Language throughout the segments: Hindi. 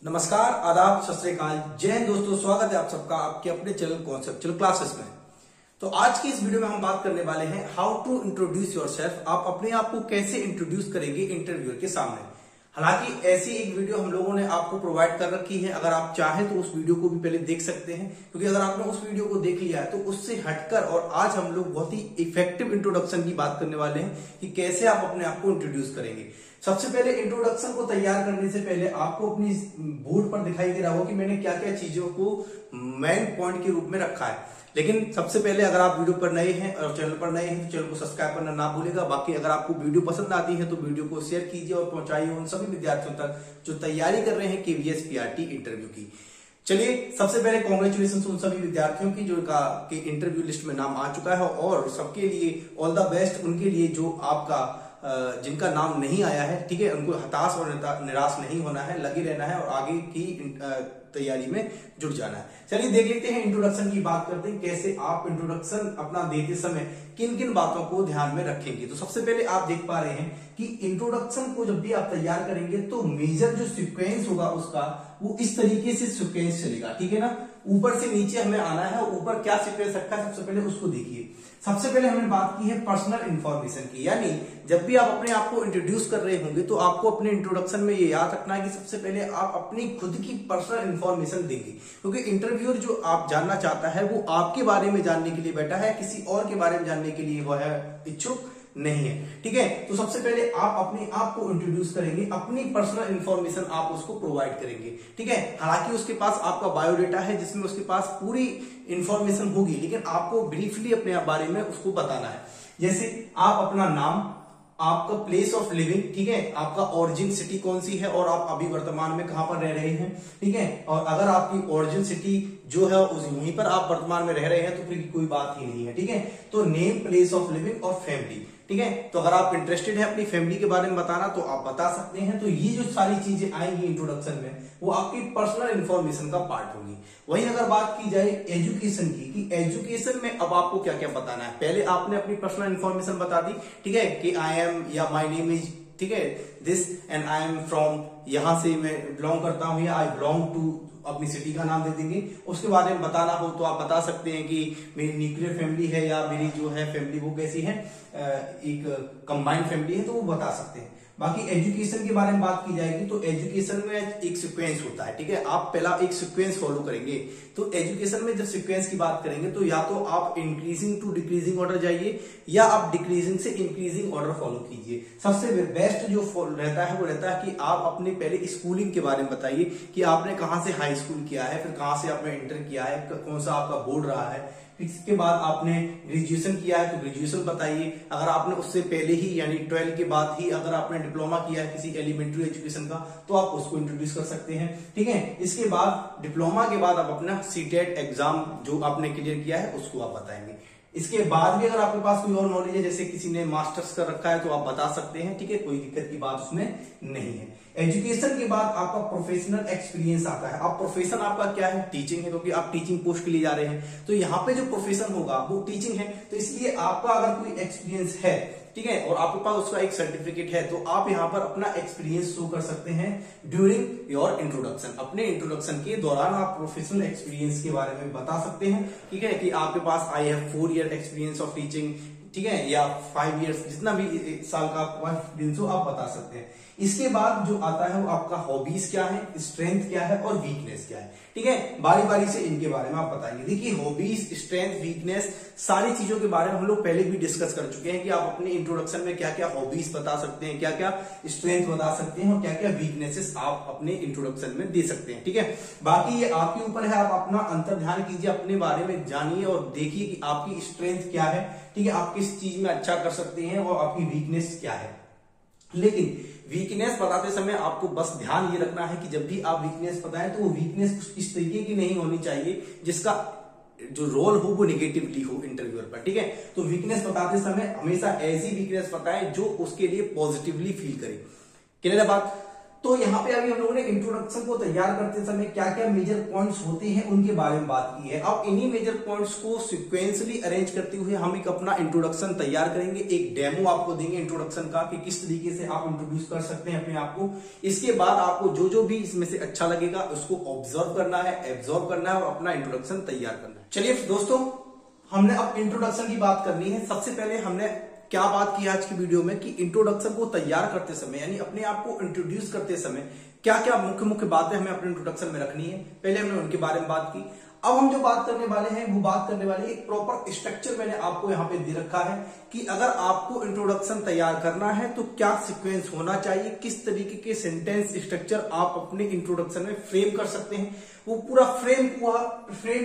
नमस्कार, आदाब, सत श्री अकाल, जय हिंद दोस्तों। स्वागत है आप सबका आपके अपने चैनल कॉन्सेप्चुअल क्लासेस में। तो आज की इस वीडियो में हम बात करने वाले हैं हाउ टू इंट्रोड्यूस योरसेल्फ। आप अपने आप को कैसे इंट्रोड्यूस करेंगे इंटरव्यूअर के सामने। हालांकि ऐसी एक वीडियो हम लोगों ने आपको प्रोवाइड कर रखी है, अगर आप चाहें तो उस वीडियो को भी पहले देख सकते हैं, क्योंकि अगर आपने उस वीडियो को देख लिया है तो उससे हटकर और आज हम लोग बहुत ही इफेक्टिव इंट्रोडक्शन की बात करने वाले हैं कि कैसे आप अपने आप को इंट्रोड्यूस करेंगे। सबसे पहले इंट्रोडक्शन को तैयार करने से पहले आपको अपनी बोर्ड पर दिखाई दे रहा हो कि मैंने क्या क्या चीजों को मेन पॉइंट के रूप में रखा है। लेकिन सबसे पहले अगर आप वीडियो पर नए हैं और चैनल पर नए हैं तो चैनल को सब्सक्राइब करना ना भूलिएगा। बाकी अगर आपको वीडियो पसंद आती है तो वीडियो को शेयर कीजिए और पहुंचाइए उन सभी विद्यार्थियों तक जो तैयारी कर रहे हैं केवीएस पीआरटी इंटरव्यू की। चलिए, सबसे पहले कांग्रेचुलेशन उन सभी विद्यार्थियों की जो के इंटरव्यू लिस्ट में नाम आ चुका है, और सबके लिए ऑल द बेस्ट उनके लिए जो आपका जिनका नाम नहीं आया है। ठीक है, उनको हताश और निराश नहीं होना है, लगे रहना है और आगे की तैयारी में जुट जाना है। चलिए देख लेते हैं, इंट्रोडक्शन की बात करते हैं, कैसे आप इंट्रोडक्शन अपना देते समय किन किन बातों को ध्यान में रखेंगे। तो सबसे पहले आप देख पा रहे हैं कि इंट्रोडक्शन को जब भी आप तैयार करेंगे तो मेजर जो सीक्वेंस होगा उसका वो इस तरीके से सीक्वेंस चलेगा। ठीक है ना, ऊपर से नीचे हमें आना है और ऊपर क्या सीक्वेंस रखा है सबसे पहले उसको देखिए। सबसे पहले हमने बात की है पर्सनल इंफॉर्मेशन की, यानी जब भी आप अपने आप को इंट्रोड्यूस कर रहे होंगे तो आपको अपने इंट्रोडक्शन में ये याद रखना है कि सबसे पहले आप अपनी खुद की पर्सनल इंफॉर्मेशन देंगे, क्योंकि इंटरव्यूअर जो आप जानना चाहता है वो आपके बारे में जानने के लिए बैठा है, किसी और के बारे में जानने के लिए वो है इच्छुक नहीं है। ठीक है, तो सबसे पहले आप अपने आप को इंट्रोड्यूस करेंगे, अपनी पर्सनल इंफॉर्मेशन आप उसको प्रोवाइड करेंगे। ठीक है, हालांकि उसके पास आपका बायोडेटा है जिसमें उसके पास पूरी इंफॉर्मेशन होगी, लेकिन आपको ब्रीफली अपने बारे में उसको बताना है। जैसे आप अपना नाम, आपका प्लेस ऑफ लिविंग, ठीक है, आपका ओरिजिन सिटी कौन सी है और आप अभी वर्तमान में कहां पर रह रहे हैं। ठीक है, और अगर आपकी ओरिजिन सिटी जो है उस वहीं पर आप वर्तमान में रह रहे हैं तो फिर कोई बात ही नहीं है। ठीक है, तो नेम, प्लेस ऑफ लिविंग और फैमिली। ठीक है, तो अगर आप इंटरेस्टेड है अपनी फैमिली के बारे में बताना तो आप बता सकते हैं। तो ये जो सारी चीजें आएंगी इंट्रोडक्शन में वो आपकी पर्सनल इंफॉर्मेशन का पार्ट होगी। वहीं अगर बात की जाए एजुकेशन की, कि एजुकेशन में अब आपको क्या क्या बताना है। पहले आपने अपनी पर्सनल इंफॉर्मेशन बता दी, ठीक है, कि आई एम या माई नेम इज, ठीक है, this and I am from, यहां से मैं बिलोंग करता हूं या आई बिलोंग टू, अपनी सिटी का नाम दे देंगे। उसके बारे में बताना हो तो आप बता सकते हैं कि मेरी न्यूक्लियर फैमिली है या मेरी जो है फैमिली वो कैसी है, एक कंबाइंड फैमिली है, तो वो बता सकते हैं। बाकी एजुकेशन के बारे में बात की जाएगी तो एजुकेशन में एक सीक्वेंस होता है। ठीक है, आप पहला एक सीक्वेंस फॉलो करेंगे। तो एजुकेशन में जब सीक्वेंस की बात करेंगे तो या तो आप इंक्रीजिंग टू डिक्रीजिंग ऑर्डर जाइए या आप डिक्रीजिंग से इंक्रीजिंग ऑर्डर फॉलो कीजिए। सबसे बेस्ट जो रहता है वो रहता है कि आप अपने पहले स्कूलिंग के बारे में बताइए कि आपने कहां से हाई स्कूल किया है, फिर कहां से आपने इंटर किया है, कौन सा आपका बोर्ड रहा है, इसके बाद आपने ग्रेजुएशन किया है तो ग्रेजुएशन बताइए। अगर आपने उससे पहले ही यानी 12 के बाद ही अगर आपने डिप्लोमा किया है किसी एलिमेंट्री एजुकेशन का तो आप उसको इंट्रोड्यूस कर सकते हैं। ठीक है, इसके बाद डिप्लोमा के बाद आप अपना सीटेट एग्जाम जो आपने क्लियर किया है उसको आप बताएंगे। इसके बाद भी अगर आपके पास कोई और नॉलेज है, जैसे किसी ने मास्टर्स कर रखा है तो आप बता सकते हैं। ठीक है, कोई दिक्कत की बात उसमें नहीं है। एजुकेशन के बाद आपका प्रोफेशनल एक्सपीरियंस आता है। आप प्रोफेशन आपका क्या है, टीचिंग है, क्योंकि आप टीचिंग पोस्ट के लिए जा रहे हैं तो यहाँ पे जो प्रोफेशन होगा वो टीचिंग है। तो इसलिए आपका अगर कोई एक्सपीरियंस है, ठीक है, और आपके पास उसका एक सर्टिफिकेट है तो आप यहाँ पर अपना एक्सपीरियंस शो कर सकते हैं ड्यूरिंग योर इंट्रोडक्शन। अपने इंट्रोडक्शन के दौरान आप प्रोफेशनल एक्सपीरियंस के बारे में बता सकते हैं। ठीक है, कि आपके पास I have 4 year experience of teaching, ठीक है, या 5 ईयर्स, जितना भी एक साल का आपका एक्सपीरियंस हो आप बता सकते हैं। इसके बाद जो आता है वो आपका हॉबीज क्या है, स्ट्रेंथ क्या है और वीकनेस क्या है। ठीक है, बारी बारी से इनके बारे में आप बताएंगे। देखिए, हॉबीज, स्ट्रेंथ, वीकनेस, सारी चीजों के बारे में हम लोग पहले भी डिस्कस कर चुके हैं कि आप अपने इंट्रोडक्शन में क्या क्या हॉबीज बता सकते हैं, क्या क्या स्ट्रेंथ बता सकते हैं और क्या क्या वीकनेसेस आप अपने इंट्रोडक्शन में दे सकते हैं। ठीक है, बाकी ये आपके ऊपर है, आप अपना अंतर ध्यान कीजिए, अपने बारे में जानिए और देखिए कि आपकी स्ट्रेंथ क्या है। ठीक है, आप किस चीज में अच्छा कर सकते हैं और आपकी वीकनेस क्या है। लेकिन वीकनेस बताते समय आपको बस ध्यान ये रखना है कि जब भी आप वीकनेस बताएं तो वो वीकनेस कुछ इस तरीके की नहीं होनी चाहिए जिसका जो रोल हो वो निगेटिवली हो इंटरव्यूअर पर। ठीक है, तो वीकनेस बताते समय हमेशा ऐसी वीकनेस बताएं जो उसके लिए पॉजिटिवली फील करे। क्लियर है बात। तो यहाँ पे अभी हम लोगों ने इंट्रोडक्शन को तैयार करते समय क्या क्या मेजर पॉइंट्स होते हैं उनके बारे में बात की है। अब इन्हीं मेजर पॉइंट्स को सिक्वेंसली अरेंज करते हुए हम एक अपना इंट्रोडक्शन तैयार करेंगे, एक डेमो आपको देंगे इंट्रोडक्शन का कि किस तरीके से आप इंट्रोड्यूस कर सकते हैं अपने आप को। इसके बाद आपको जो जो भी इसमें से अच्छा लगेगा उसको ऑब्जर्व करना है, एब्जॉर्व करना है और अपना इंट्रोडक्शन तैयार करना है। चलिए दोस्तों, हमने अब इंट्रोडक्शन की बात करनी है। सबसे पहले हमने क्या बात की आज की वीडियो में कि इंट्रोडक्शन को तैयार करते समय यानी अपने आप को इंट्रोड्यूस करते समय क्या क्या मुख्य मुख्य बातें हमें अपने इंट्रोडक्शन में रखनी है, पहले हमने उनके बारे में बात की। अब हम जो बात करने वाले हैं वो बात करने वाले एक प्रॉपर स्ट्रक्चर मैंने आपको यहाँ पे दे रखा है कि अगर आपको इंट्रोडक्शन तैयार करना है तो क्या सीक्वेंस होना चाहिए, किस तरीके के सेंटेंस स्ट्रक्चर आप अपने इंट्रोडक्शन में फ्रेम कर सकते हैं, वो पूरा फ्रेम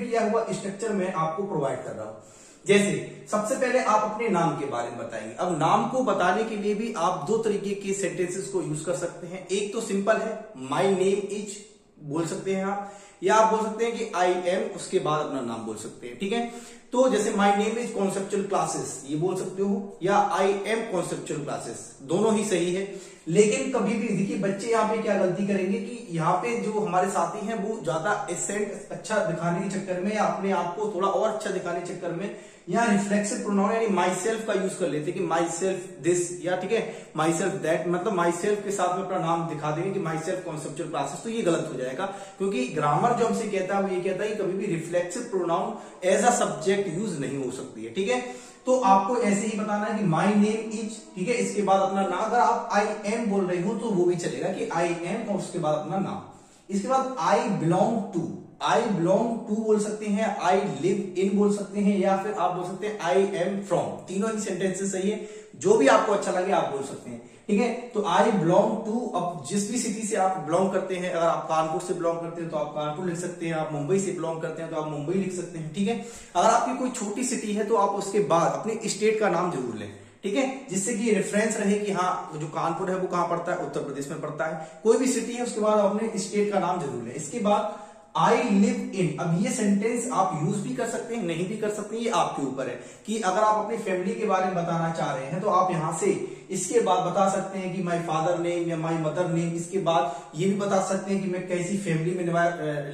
किया हुआ स्ट्रक्चर मैं आपको प्रोवाइड कर रहा हूं। जैसे सबसे पहले आप अपने नाम के बारे में बताएंगे। अब नाम को बताने के लिए भी आप दो तरीके के सेंटेंसेस को यूज कर सकते हैं। एक तो सिंपल है, माय नेम इज बोल सकते हैं आप, या आप बोल सकते हैं कि आई एम, उसके बाद अपना नाम बोल सकते हैं। ठीक है, तो जैसे my name is conceptual classes ये बोल सकते हो, या आई एम कॉन्सेप्चुअल क्लासेस, दोनों ही सही है। लेकिन कभी भी देखिए बच्चे यहाँ पे क्या गलती करेंगे कि यहाँ पे जो हमारे साथी हैं वो ज्यादा एसेंट अच्छा दिखाने के चक्कर में या अपने आप को थोड़ा और अच्छा दिखाने के चक्कर में यहाँ रिफ्लेक्सिव प्रोनाउन यानी माई सेल्फ का यूज कर लेते हैं कि माई सेल्फ दिस या ठीक है माई सेल्फ दैट, मतलब माई सेल्फ के साथ में अपना नाम दिखा देंगे कि माई सेल्फ कॉन्सेप्चुअल क्लासेस। तो ये गलत हो जाएगा, क्योंकि ग्रामर जो हमसे कहता है वो ये कहता है कि कभी भी reflexive pronoun as a subject use नहीं हो सकती है। ठीक है, तो आपको ऐसे ही बताना है कि माई नेम इज, ठीक है, इसके बाद अपना नाम। अगर आप आई एम बोल रहे हो तो वो भी चलेगा कि आई एम और उसके बाद अपना नाम। इसके बाद आई बिलोंग टू बोल सकते हैं, आई लिव इन बोल सकते हैं, या फिर आप बोल सकते हैं आई एम फ्रॉम। तीनों ही सेंटेंसेस सही है, जो भी आपको अच्छा लगे आप बोल सकते हैं। ठीक है, तो आई बिलोंग टू, अब जिस भी सिटी से आप बिलोंग करते हैं, अगर आप कानपुर से बिलोंग करते हैं तो आप कानपुर लिख सकते हैं, आप मुंबई से बिलोंग करते हैं तो आप मुंबई लिख सकते हैं। ठीक है, अगर आपकी कोई छोटी सिटी है तो आप उसके बाद अपने स्टेट का नाम जरूर लें। ठीक है, जिससे कि रेफरेंस रहे कि हाँ जो कानपुर है वो कहां पड़ता है, उत्तर प्रदेश में पड़ता है। कोई भी सिटी है उसके बाद अपने स्टेट का नाम जरूर लें। इसके बाद आई लिव इन, अब ये सेंटेंस आप यूज भी कर सकते हैं, नहीं भी कर सकते हैं, ये आपके ऊपर है कि अगर आप अपनी फैमिली के बारे में बताना चाह रहे हैं तो आप यहां से इसके बाद बता सकते हैं कि माय फादर नेम या माय मदर नेम। इसके बाद ये भी बता सकते हैं कि मैं कैसी फैमिली में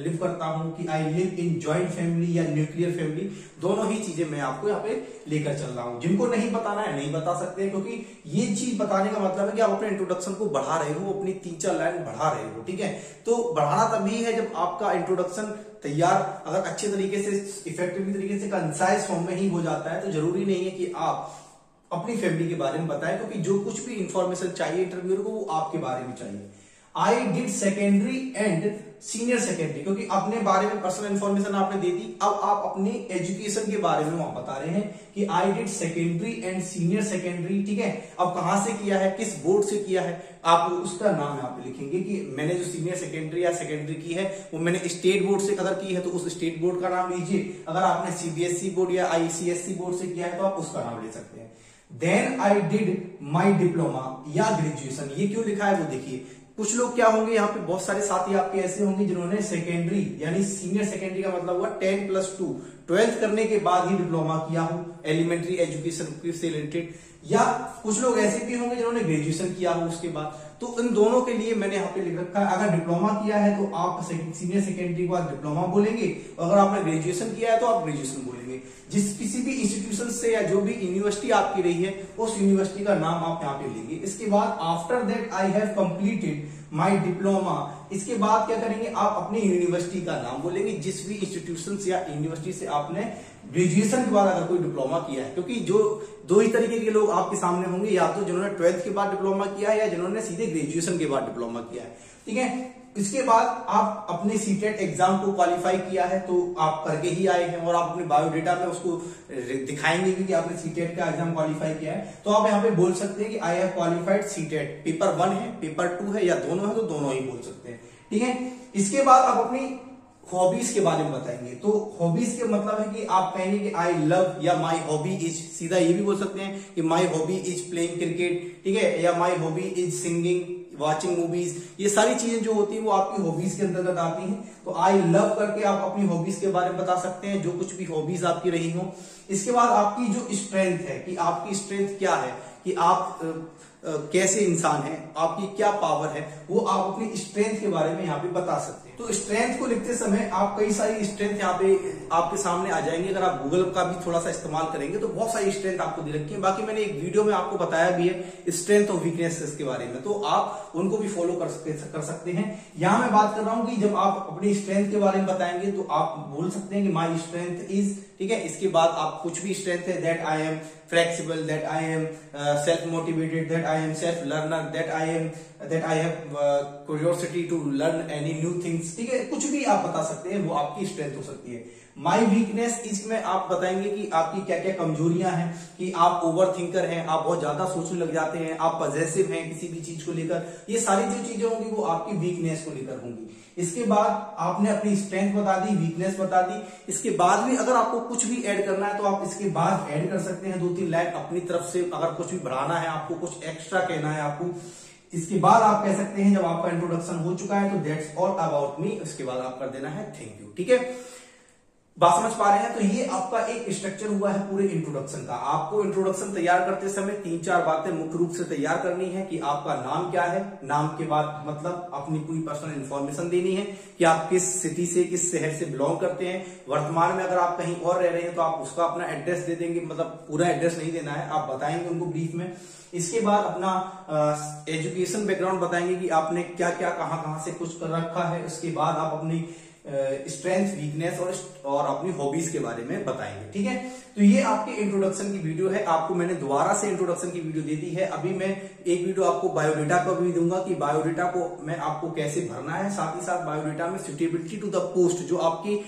लिव करता हूं, कि I live in joint family या न्यूक्लियर फैमिली। दोनों ही चीजें मैं आपको यहाँ पे लेकर चल रहा हूं। जिनको नहीं बताना है नहीं बता सकते हैं, क्योंकि ये चीज बताने का मतलब है कि आप अपने इंट्रोडक्शन को बढ़ा रहे हो, अपनी 3-4 लाइन बढ़ा रहे हो। ठीक है, तो बढ़ाना तभी है जब आपका इंट्रोडक्शन तैयार अगर अच्छे तरीके से इफेक्टिव तरीके से कंसाइज फॉर्म में ही हो जाता है तो जरूरी नहीं है कि आप अपनी फैमिली के बारे में बताएं, क्योंकि जो कुछ भी इंफॉर्मेशन चाहिए इंटरव्यूअर को वो आपके बारे में चाहिए। I did secondary and senior secondary, क्योंकि अपने बारे में पर्सनल इंफॉर्मेशन आपने दे दी, अब आप अपनी एजुकेशन के बारे में वहां बता रहे हैं कि I did secondary and senior secondary. ठीक है, अब कहां से किया है, किस बोर्ड से किया है, आप उसका नाम यहाँ पे लिखेंगे कि मैंने जो सीनियर सेकेंडरी या सेकेंडरी की है वो मैंने स्टेट बोर्ड से अगर की है तो उस स्टेट बोर्ड का नाम लीजिए। अगर आपने सीबीएसई बोर्ड या आईसीएसई बोर्ड से किया है तो आप उसका नाम ले सकते हैं। Then I did my diploma या ग्रेजुएशन, ये क्यों लिखा है वो देखिए। कुछ लोग क्या होंगे, यहाँ पे बहुत सारे साथी आपके ऐसे होंगे जिन्होंने सेकेंडरी यानी सीनियर सेकेंडरी का मतलब हुआ 10+2 12th करने के बाद ही डिप्लोमा किया हो एलिमेंट्री एजुकेशन से रिलेटेड, या कुछ लोग ऐसे भी होंगे जिन्होंने ग्रेजुएशन किया हो उसके बाद। तो इन दोनों के लिए मैंने यहाँ पे लिख रखा है, अगर डिप्लोमा किया है तो आप सीनियर सेकेंडरी के बाद डिप्लोमा बोलेंगे, और अगर आपने ग्रेजुएशन किया है तो आप ग्रेजुएशन बोलेंगे। जिस किसी भी इंस्टीट्यूशन से या जो भी यूनिवर्सिटी आपकी रही है उस यूनिवर्सिटी का नाम आप यहाँ पे लेंगे। इसके बाद after that I have completed my diploma, इसके बाद क्या करेंगे, आप अपनी यूनिवर्सिटी का नाम बोलेंगे, जिस भी इंस्टीट्यूशन या यूनिवर्सिटी से आपने ग्रेजुएशन के बाद अगर कोई डिप्लोमा किया है। क्योंकि जो दो ही तरीके के लोग आपके सामने होंगे, या तो जिन्होंने 12th के बाद डिप्लोमा किया है या जिन्होंने सीधे ग्रेजुएशन के बाद डिप्लोमा किया है। ठीक है, इसके बाद आप अपने सीटेट एग्जाम को क्वालिफाई किया है तो आप करके ही आए हैं, और आप अपने बायोडेटा में उसको दिखाएंगे भी कि आपने सीटेट का एग्जाम क्वालिफाई किया है। तो आप यहाँ पे बोल सकते हैं कि I have qualified CTET, paper 1 है, पेपर 2 है, या दोनों है तो दोनों ही बोल सकते हैं। ठीक है, इसके बाद आप अपनी हॉबीज के बारे में बताएंगे। तो हॉबीज के मतलब है कि आप कहेंगे कि आई लव या माई हॉबी इज, सीधा ये भी बोल सकते हैं कि my hobby is playing cricket. ठीक है, या my hobby is singing, watching movies. ये सारी चीजें जो होती है वो आपकी हॉबीज के अंतर्गत आती हैं। तो आई लव करके आप अपनी हॉबीज के बारे में बता सकते हैं, जो कुछ भी हॉबीज आपकी रही हो। इसके बाद आपकी जो स्ट्रेंथ है कि आपकी स्ट्रेंथ क्या है, कि आप कैसे इंसान है, आपकी क्या पावर है, वो आप अपनी स्ट्रेंथ के बारे में यहाँ पे बता सकते हैं। तो स्ट्रेंथ को लिखते समय आप कई सारी स्ट्रेंथ यहाँ पे आपके सामने आ जाएंगे। अगर आप गूगल का भी थोड़ा सा इस्तेमाल करेंगे तो बहुत सारी स्ट्रेंथ आपको दे रखी है। बाकी मैंने एक वीडियो में आपको बताया भी है स्ट्रेंथ और वीकनेसेस के बारे में, तो आप उनको भी फॉलो कर सकते हैं। यहाँ मैं बात कर रहा हूं कि जब आप अपनी स्ट्रेंथ के बारे में बताएंगे तो आप बोल सकते हैं कि माई स्ट्रेंथ इज, ठीक है। इसके बाद आप कुछ भी स्ट्रेंथ है, that I am flexible, that I am self motivated, that I am self learner, that I have curiosity to learn any new things, ठीक है। कुछ भी आप बता सकते हैं, वो आपकी स्ट्रेंथ हो सकती है। माई वीकनेस, इसमें आप बताएंगे कि आपकी क्या क्या कमजोरियां हैं, कि आप ओवर थिंकर हैं, आप बहुत ज्यादा सोचने लग जाते हैं, आप पॉजेसिव हैं किसी भी चीज को लेकर। ये सारी जो चीजें होंगी वो आपकी वीकनेस को लेकर होंगी। इसके बाद आपने अपनी स्ट्रेंथ बता दी, वीकनेस बता दी। इसके बाद भी अगर आपको कुछ भी ऐड करना है तो आप इसके बाद ऐड कर सकते हैं 2-3 लाइन अपनी तरफ से। अगर कुछ भी बढ़ाना है, आपको कुछ एक्स्ट्रा कहना है आपको, इसके बाद आप कह सकते हैं, जब आपका इंट्रोडक्शन हो चुका है तो दैट्स ऑल अबाउट मी, इसके बाद आप कर देना है थैंक यू, ठीक है। बात समझ पा रहे हैं? तो ये आपका एक स्ट्रक्चर हुआ है पूरे इंट्रोडक्शन का। आपको इंट्रोडक्शन तैयार करते समय 3-4 बातें मुख्य रूप से तैयार करनी है कि आपका नाम क्या है, नाम के बाद मतलब अपनी पूरी पर्सनल इंफॉर्मेशन देनी है कि आप किस सिटी से, किस शहर से बिलोंग करते हैं। वर्तमान में अगर आप कहीं और रह रहे हैं तो आप उसका अपना एड्रेस दे देंगे, मतलब पूरा एड्रेस नहीं देना है, आप बताएंगे उनको ब्रीफ में। इसके बाद अपना एजुकेशन बैकग्राउंड बताएंगे कि आपने क्या क्या कहां से कुछ कर रखा है। उसके बाद आप अपनी स्ट्रेंथ, वीकनेस और अपनी हॉबीज के बारे में बताएंगे, ठीक है। तो ये आपके इंट्रोडक्शन की वीडियो है। आपको मैंने दोबारा से इंट्रोडक्शन की वीडियो दे दी है। अभी मैं एक वीडियो आपको बायोडेटा का भी दूंगा कि बायोडेटा को मैं आपको कैसे भरना है। साथ ही साथ बायोडेटा में सुटेबिलिटी टू द पोस्ट, जो आपकी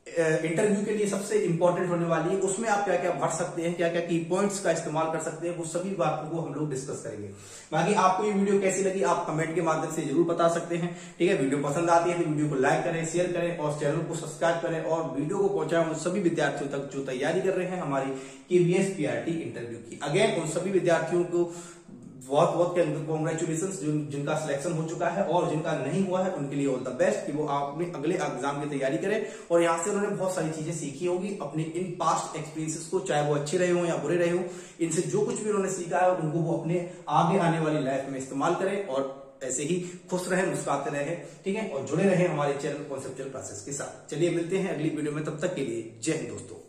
इंटरव्यू के लिए सबसे इंपॉर्टेंट होने वाली है, उसमें आप क्या क्या भर सकते हैं, क्या क्या की पॉइंट्स का इस्तेमाल कर सकते हैं, वो सभी बातों को हम लोग डिस्कस करेंगे। बाकी आपको ये वीडियो कैसी लगी आप कमेंट के माध्यम से जरूर बता सकते हैं, ठीक है। वीडियो पसंद आती है तो वीडियो को लाइक करें, शेयर करें और चैनल को सब्सक्राइब करें और वीडियो को पहुंचाएं उन सभी विद्यार्थियों तक जो तैयारी कर रहे हैं हमारी KVS PRT इंटरव्यू की। अगेन उन सभी विद्यार्थियों को बहुत बहुत कॉन्ग्रेचुलेशंस जिनका सिलेक्शन हो चुका है, और जिनका नहीं हुआ है उनके लिए ऑल द बेस्ट कि वो अपने अगले एग्जाम की तैयारी करें। और यहाँ से उन्होंने बहुत सारी चीजें सीखी होगी अपने इन पास्ट एक्सपीरियंसेस को, चाहे वो अच्छे रहे हो या बुरे रहे हो, इनसे जो कुछ भी उन्होंने सीखा है उनको वो अपने आगे आने वाली लाइफ में इस्तेमाल करें और ऐसे ही खुश रहें, मुस्कुराते रहें, ठीक है। और जुड़े रहें हमारे चैनल कॉन्सेप्चुअल क्लासेस के साथ। चलिए मिलते हैं अगली वीडियो में, तब तक के लिए जय हिंद दोस्तों।